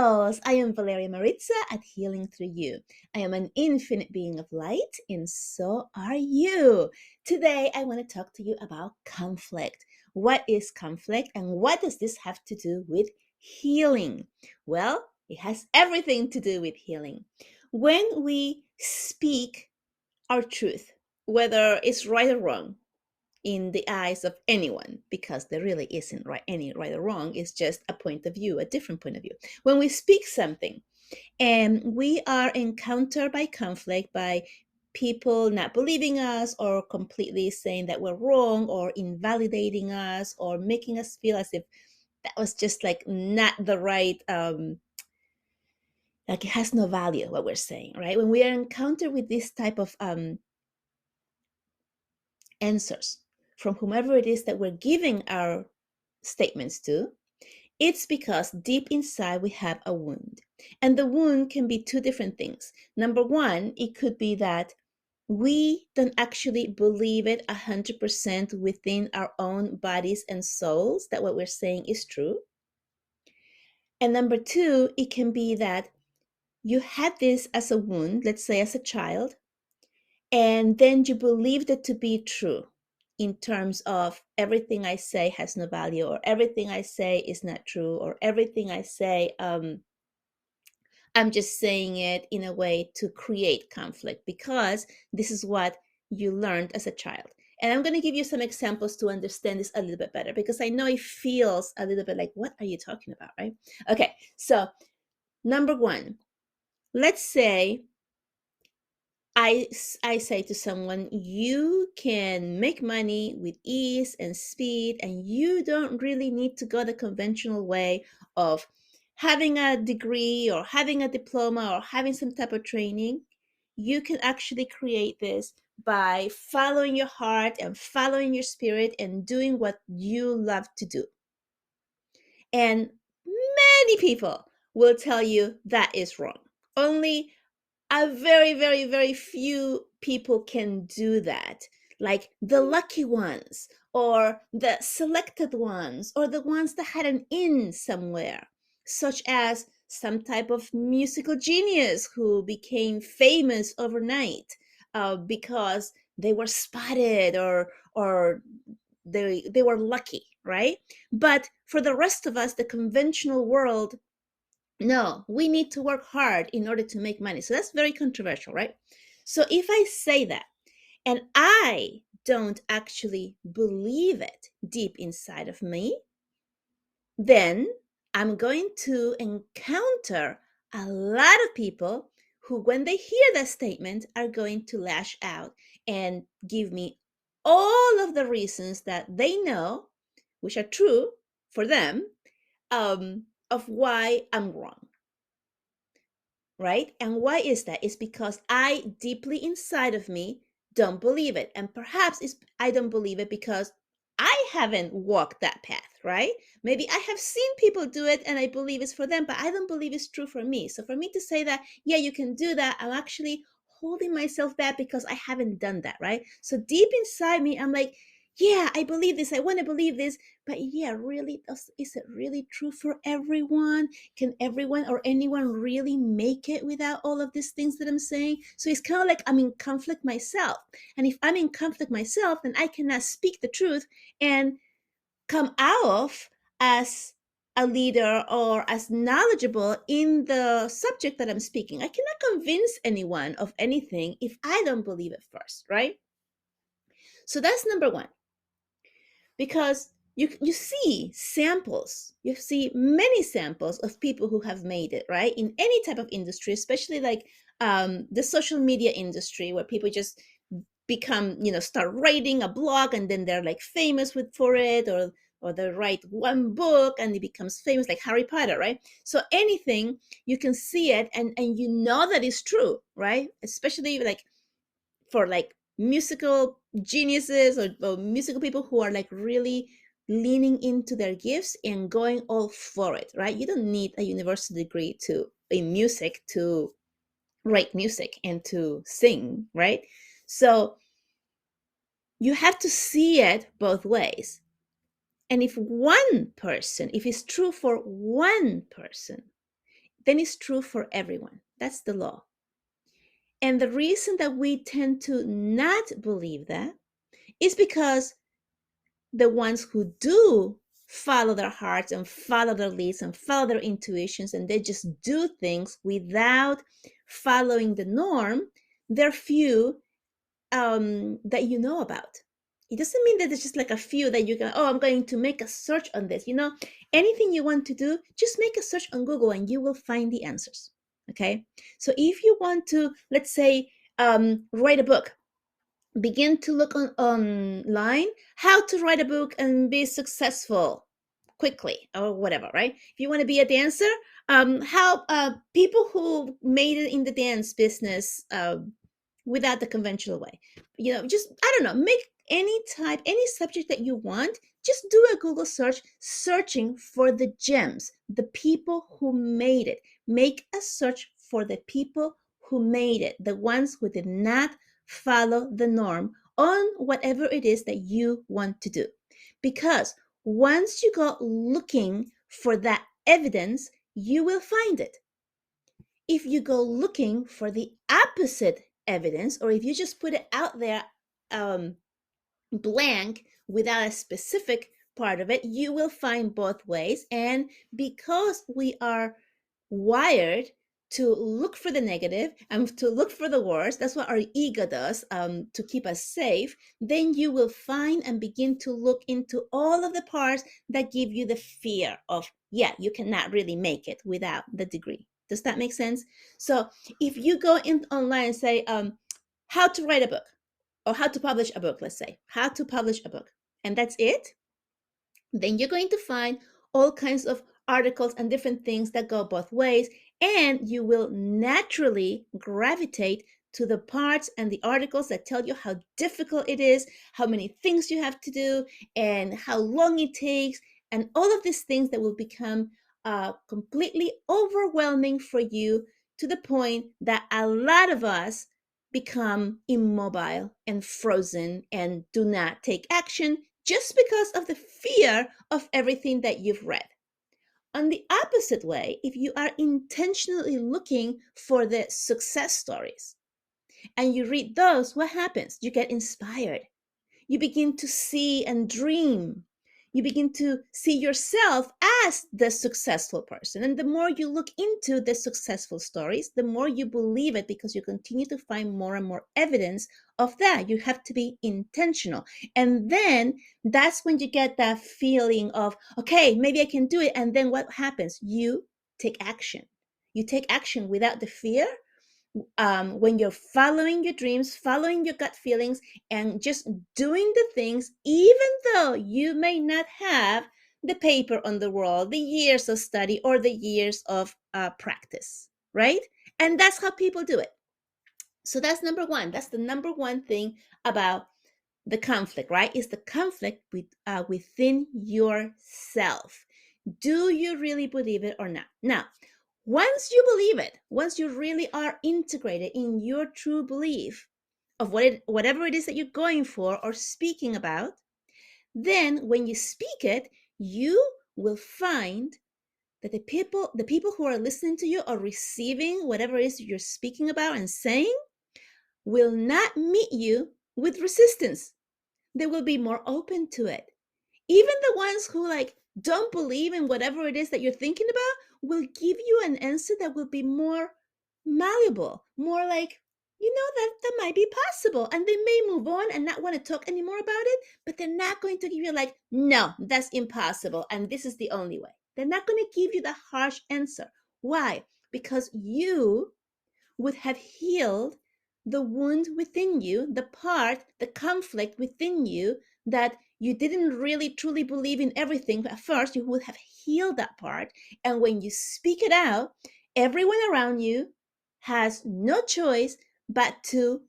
Angels! I am Valeria Maritza at Healing Through You. I am an infinite being of light, and so are you. Today, I want to talk to you about conflict. What is conflict, and what does this have to do with healing? Well, it has everything to do with healing. When we speak our truth, whether it's right or wrong, in the eyes of anyone, because there really isn't any right or wrong. It's just a point of view, a different point of view. When we speak something and we are encountered by conflict, by people not believing us or completely saying that we're wrong or invalidating us or making us feel as if that was just like not the right, like it has no value what we're saying, right? When we are encountered with this type of answers from whomever it is that we're giving our statements to, it's because deep inside we have a wound. And the wound can be two different things. Number one, it could be that we don't actually believe it 100% within our own bodies and souls that what we're saying is true. And number two, it can be that you had this as a wound, let's say as a child, and then you believed it to be true in terms of everything I say has no value, or everything I say is not true, or everything I say, I'm just saying it in a way to create conflict because this is what you learned as a child. And I'm going to give you some examples to understand this a little bit better because I know it feels a little bit like, what are you talking about, right? Okay, so number one, let's say I say to someone, you can make money with ease and speed, and you don't really need to go the conventional way of having a degree or having a diploma or having some type of training. You can actually create this by following your heart and following your spirit and doing what you love to do. And many people will tell you that is wrong. Only a very, very, very few people can do that. Like the lucky ones, or the selected ones, or the ones that had an in somewhere, such as some type of musical genius who became famous overnight because they were spotted or they were lucky, right? But for the rest of us, the conventional world, no, we need to work hard in order to make money. So that's very controversial, right? So if I say that and I don't actually believe it deep inside of me, then I'm going to encounter a lot of people who, when they hear that statement, are going to lash out and give me all of the reasons that they know, which are true for them, of why I'm wrong. Right? And why is that? It's because I deeply inside of me don't believe it. And perhaps I don't believe it because I haven't walked that path, right? Maybe I have seen people do it and I believe it's for them, but I don't believe it's true for me. So for me to say that, yeah, you can do that, I'm actually holding myself back because I haven't done that, right? So deep inside me, I'm like, yeah, I believe this. I want to believe this. But yeah, really, is it really true for everyone? Can everyone or anyone really make it without all of these things that I'm saying? So it's kind of like I'm in conflict myself. And if I'm in conflict myself, then I cannot speak the truth and come out as a leader or as knowledgeable in the subject that I'm speaking. I cannot convince anyone of anything if I don't believe it first, right? So that's number one. Because you see samples, you see many samples of people who have made it, right, in any type of industry, especially like the social media industry, where people just become, start writing a blog and then they're like famous for it, or they write one book and it becomes famous, like Harry Potter, right? So anything, you can see it, and you know that is true, right? Especially like for like musical geniuses, or musical people who are like really leaning into their gifts and going all for it, right? You don't need a university degree in music to write music and to sing, right? So you have to see it both ways. And if it's true for one person, then it's true for everyone. That's the law. And the reason that we tend to not believe that is because the ones who do follow their hearts and follow their leads and follow their intuitions, and they just do things without following the norm, they're few that you know about. It doesn't mean that it's just like a few that you can, oh, I'm going to make a search on this. Anything you want to do, just make a search on Google and you will find the answers. Okay. So if you want to, let's say, write a book, begin to look online how to write a book and be successful quickly or whatever, right? If you want to be a dancer, how people who made it in the dance business without the conventional way. Just, I don't know, make any subject that you want. Just do a Google search, searching for the gems, the people who made it. Make a search for the people who made it, the ones who did not follow the norm on whatever it is that you want to do. Because once you go looking for that evidence, you will find it. If you go looking for the opposite evidence, or if you just put it out there blank without a specific part of it, you will find both ways. And because we are wired to look for the negative and to look for the worst, that's what our ego does to keep us safe, then you will find and begin to look into all of the parts that give you the fear of, yeah, you cannot really make it without the degree. Does that make sense? So if you go in online and say, how to write a book, or how to publish a book, let's say, how to publish a book, and that's it, then you're going to find all kinds of articles and different things that go both ways, and you will naturally gravitate to the parts and the articles that tell you how difficult it is, how many things you have to do, and how long it takes, and all of these things that will become completely overwhelming for you, to the point that a lot of us become immobile and frozen and do not take action just because of the fear of everything that you've read. On the opposite way, if you are intentionally looking for the success stories and you read those, what happens? You get inspired. You begin to see and dream. You begin to see yourself as the successful person. And the more you look into the successful stories, the more you believe it, because you continue to find more and more evidence of that. You have to be intentional. And then that's when you get that feeling of, okay, maybe I can do it. And then what happens? You take action. You take action without the fear, when you're following your dreams, following your gut feelings, and just doing the things, even though you may not have the paper on the wall, the years of study, or the years of practice, right? And that's how people do it. So that's number one. That's the number one thing about the conflict, right? Is the conflict within yourself. Do you really believe it or not? Now, once you believe it, once you really are integrated in your true belief of whatever it is that you're going for or speaking about, then when you speak it, you will find that the people who are listening to you or receiving whatever it is you're speaking about and saying will not meet you with resistance. They will be more open to it. Even the ones who don't believe in whatever it is that you're thinking about will give you an answer that will be more malleable, more like, that might be possible. And they may move on and not want to talk anymore about it, but they're not going to give you no, that's impossible, and this is the only way. They're not going to give you the harsh answer. Why? Because you would have healed the wound within you, the conflict within you, that you didn't really truly believe in everything at first. You would have healed that part. And when you speak it out, everyone around you has no choice but to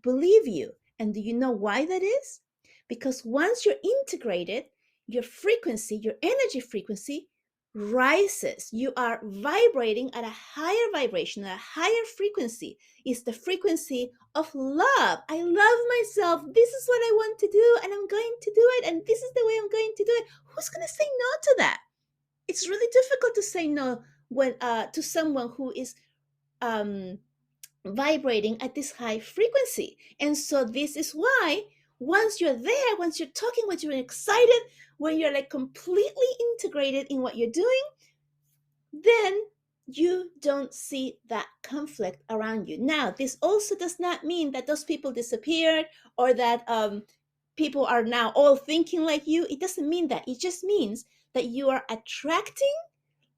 believe you. And do you know why that is? Because once you're integrated, your frequency, your energy frequency rises. You are vibrating at a higher vibration, at a higher frequency. It's the frequency of love. I love myself. This is what I want to do, and I'm going to do it, and this is the way I'm going to do it. Who's going to say no to that? It's really difficult to say no when to someone who is um, vibrating at this high frequency. And so this is why once you're there, once you're talking, once you're excited, when you're like completely integrated in what you're doing, then you don't see that conflict around you. Now, this also does not mean that those people disappeared, or that people are now all thinking like you. It doesn't mean that. It just means that you are attracting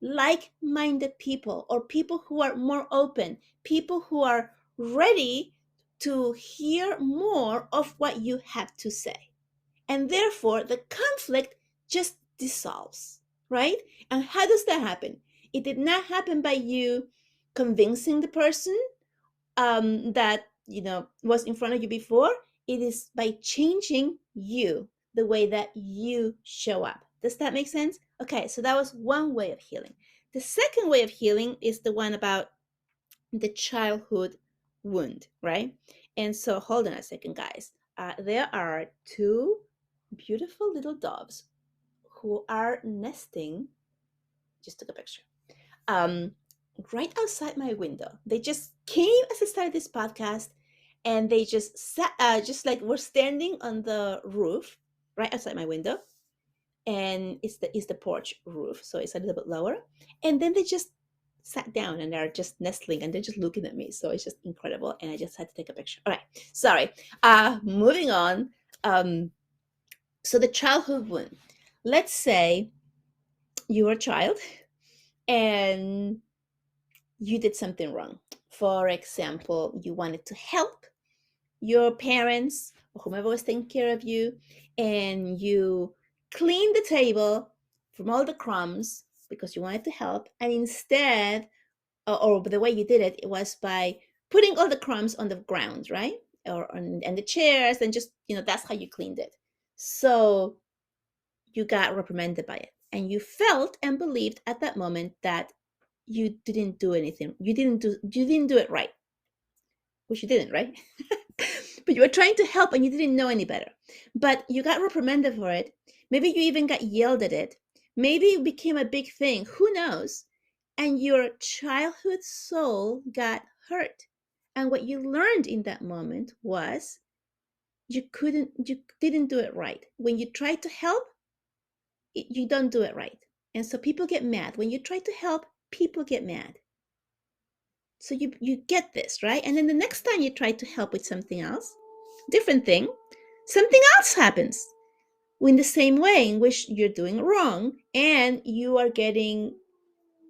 like-minded people, or people who are more open, people who are ready to hear more of what you have to say. And therefore the conflict just dissolves, right? And how does that happen? It did not happen by you convincing the person that was in front of you before. It is by changing you, the way that you show up. Does that make sense? Okay, so that was one way of healing. The second way of healing is the one about the childhood wound, right? And so hold on a second, guys. There are two beautiful little doves who are nesting. Just took a picture. um, right outside my window. They just came as I started this podcast, and they just sat, just like we're standing on the roof right outside my window, and it's the porch roof, so it's a little bit lower. And then they just sat down and they're just nestling and they're just looking at me. So it's just incredible, and I just had to take a picture. All right, sorry. Moving on. So the childhood wound. Let's say you were a child and you did something wrong. For example, you wanted to help your parents or whomever was taking care of you, and you cleaned the table from all the crumbs because you wanted to help. And instead, or the way you did it, it was by putting all the crumbs on the ground, right? Or on and the chairs, and just, that's how you cleaned it. So you got reprimanded by it. And you felt and believed at that moment that you didn't do anything. You didn't do it right, which you didn't, right? But you were trying to help and you didn't know any better. But you got reprimanded for it. Maybe you even got yelled at it. Maybe it became a big thing. Who knows? And your childhood soul got hurt. And what you learned in that moment was you didn't do it right. When you try to help, you don't do it right. And so people get mad. When you try to help, people get mad. So you get this, right? And then the next time you try to help with something else, different thing, something else happens in the same way in which you're doing wrong, and you are getting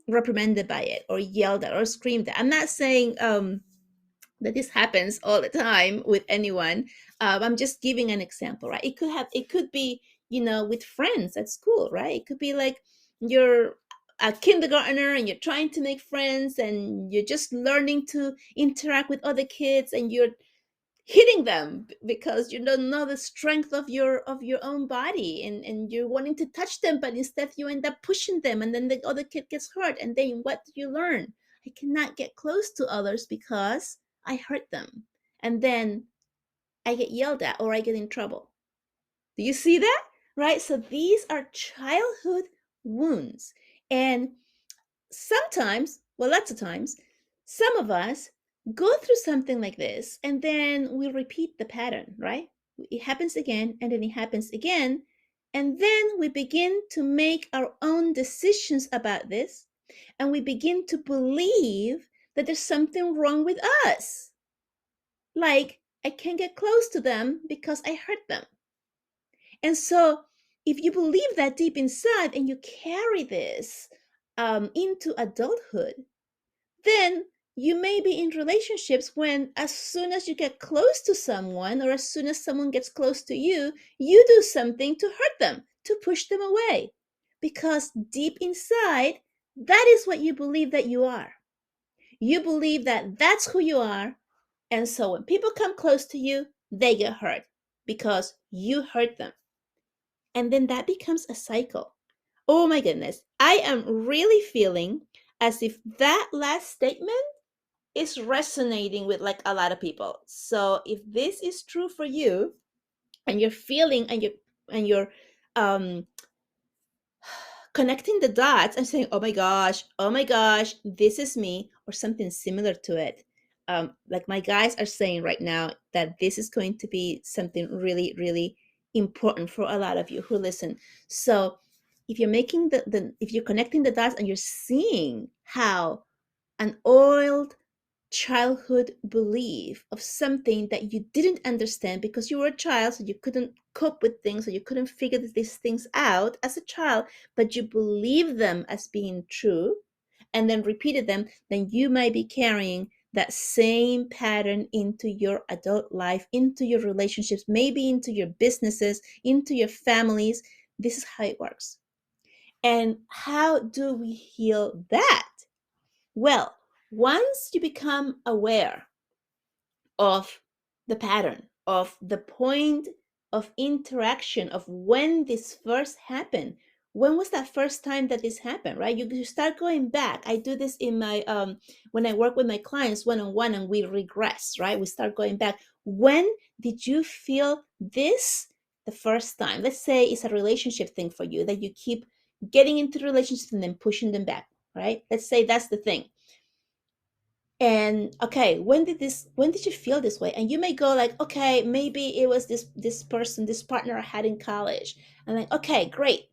reprimanded by it, or yelled at, or screamed at. I'm not saying that this happens all the time with anyone. I'm just giving an example, right? It could be with friends at school, right? It could be like you're a kindergartner and you're trying to make friends and you're just learning to interact with other kids, and you're hitting them because you don't know the strength of your own body, and you're wanting to touch them, but instead you end up pushing them, and then the other kid gets hurt. And then what do you learn? I cannot get close to others because I hurt them. And then I get yelled at or I get in trouble. Do you see that? Right? So these are childhood wounds. And sometimes, well, lots of times, some of us go through something like this and then we repeat the pattern, right? It happens again and then it happens again. And then we begin to make our own decisions about this, and we begin to believe that there's something wrong with us. Like, I can't get close to them because I hurt them. And so, if you believe that deep inside and you carry this into adulthood, then you may be in relationships when, as soon as you get close to someone, or as soon as someone gets close to you, you do something to hurt them, to push them away. Because deep inside, that is what you believe that you are. You believe that that's who you are. And so when people come close to you, they get hurt because you hurt them. And then that becomes a cycle. Oh my goodness. I am really feeling as if that last statement is resonating with like a lot of people. So if this is true for you, and you're feeling and you're um connecting the dots and saying, oh my gosh, this is me, or something similar to it. Like my guys are saying right now that this is going to be something really, really important for a lot of you who listen. So if you're making if you're connecting the dots and you're seeing how an oiled childhood belief of something that you didn't understand because you were a child, so you couldn't cope with things, or you couldn't figure these things out as a child, but you believe them as being true and then repeated them, then you might be carrying that same pattern into your adult life, into your relationships, maybe into your businesses, into your families. This is how it works. And how do we heal that? Well, once you become aware of the pattern, of the point of interaction, of when this first happened, when was that first time that this happened, right? You start going back. I do this in my when I work with my clients one-on-one, and we regress, right? We start going back. When did you feel this the first time? Let's say it's a relationship thing for you, that you keep getting into relationships and then pushing them back, right? Let's say that's the thing. And okay, when did you feel this way? And you may go like, okay, maybe it was this person, this partner I had in college. And like, okay, great.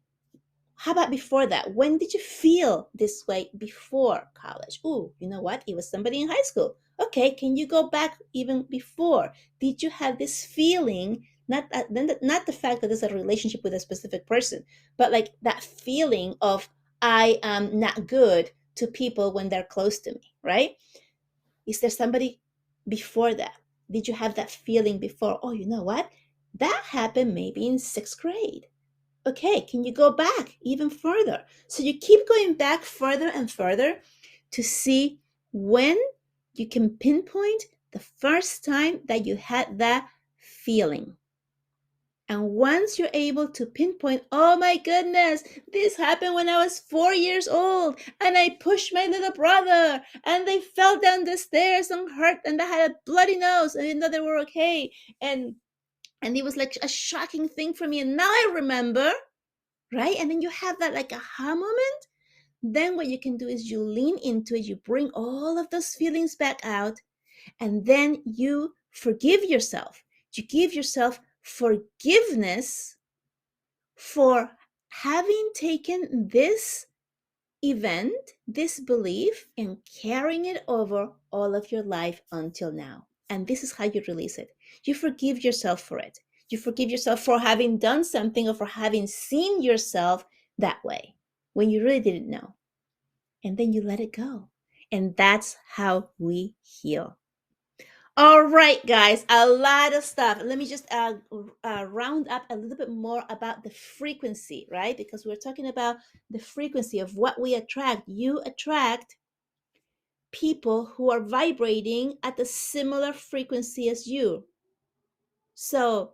How about before that? When did you feel this way before college? Ooh, you know what? It was somebody in high school. Okay, can you go back even before? Did you have this feeling, not the fact that there's a relationship with a specific person, but like that feeling of I am not good to people when they're close to me, right? Is there somebody before that? Did you have that feeling before? Oh, you know what? That happened maybe in sixth grade. Okay, can you go back even further? So you keep going back further and further to see when you can pinpoint the first time that you had that feeling. And once you're able to pinpoint, oh my goodness, this happened when I was 4 years old, and I pushed my little brother, and they fell down the stairs and hurt, and they had a bloody nose, and you know they were okay. And it was like a shocking thing for me. And now I remember, right? And then you have that like aha moment. Then what you can do is you lean into it, you bring all of those feelings back out, and then you forgive yourself. You give yourself forgiveness for having taken this event, this belief, and carrying it over all of your life until now. And this is how you release it. You forgive yourself for it. You forgive yourself for having done something, or for having seen yourself that way when you really didn't know. And then you let it go. And that's how we heal. All right, guys, a lot of stuff. Let me just round up a little bit more about the frequency, right? Because we're talking about the frequency of what we attract. You attract people who are vibrating at a similar frequency as you. So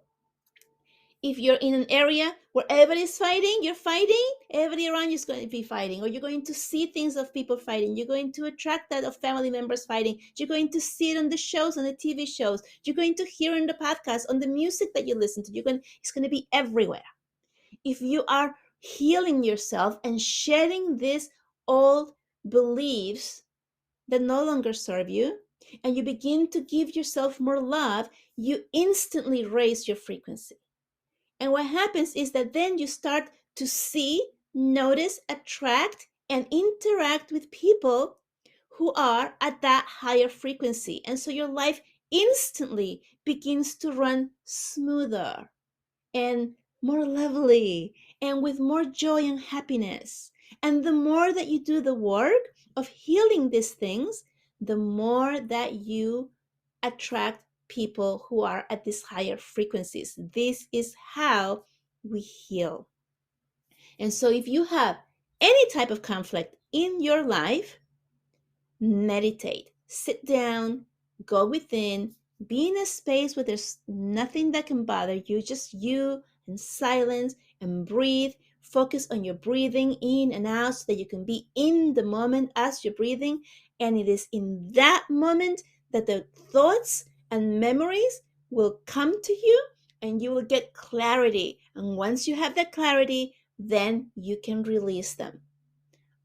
if you're in an area where everybody's fighting, you're fighting, everybody around you is going to be fighting, or you're going to see things of people fighting, you're going to attract that of family members fighting, you're going to see it on the shows, on the TV shows, you're going to hear in the podcast, on the music that you listen to, it's going to be everywhere. If you are healing yourself and shedding these old beliefs that no longer serve you, and you begin to give yourself more love, you instantly raise your frequency. And what happens is that then you start to see, notice, attract, and interact with people who are at that higher frequency. And so your life instantly begins to run smoother and more lovely and with more joy and happiness. And the more that you do the work of healing these things, the more that you attract people who are at these higher frequencies. This is how we heal. And so if you have any type of conflict in your life, meditate, sit down, go within, be in a space where there's nothing that can bother you, just you and silence, and breathe. Focus on your breathing in and out so that you can be in the moment as you're breathing. And it is in that moment that the thoughts and memories will come to you, and you will get clarity. And once you have that clarity, then you can release them.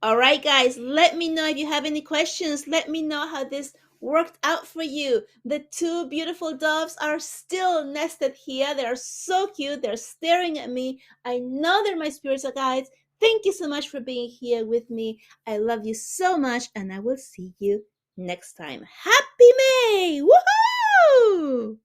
All right, guys, let me know if you have any questions. Let me know how this worked out for you. The two beautiful doves are still nested here. They are so cute. They're staring at me. I know they're my spiritual guides. Thank you so much for being here with me. I love you so much, and I will see you next time. Happy May! Woohoo!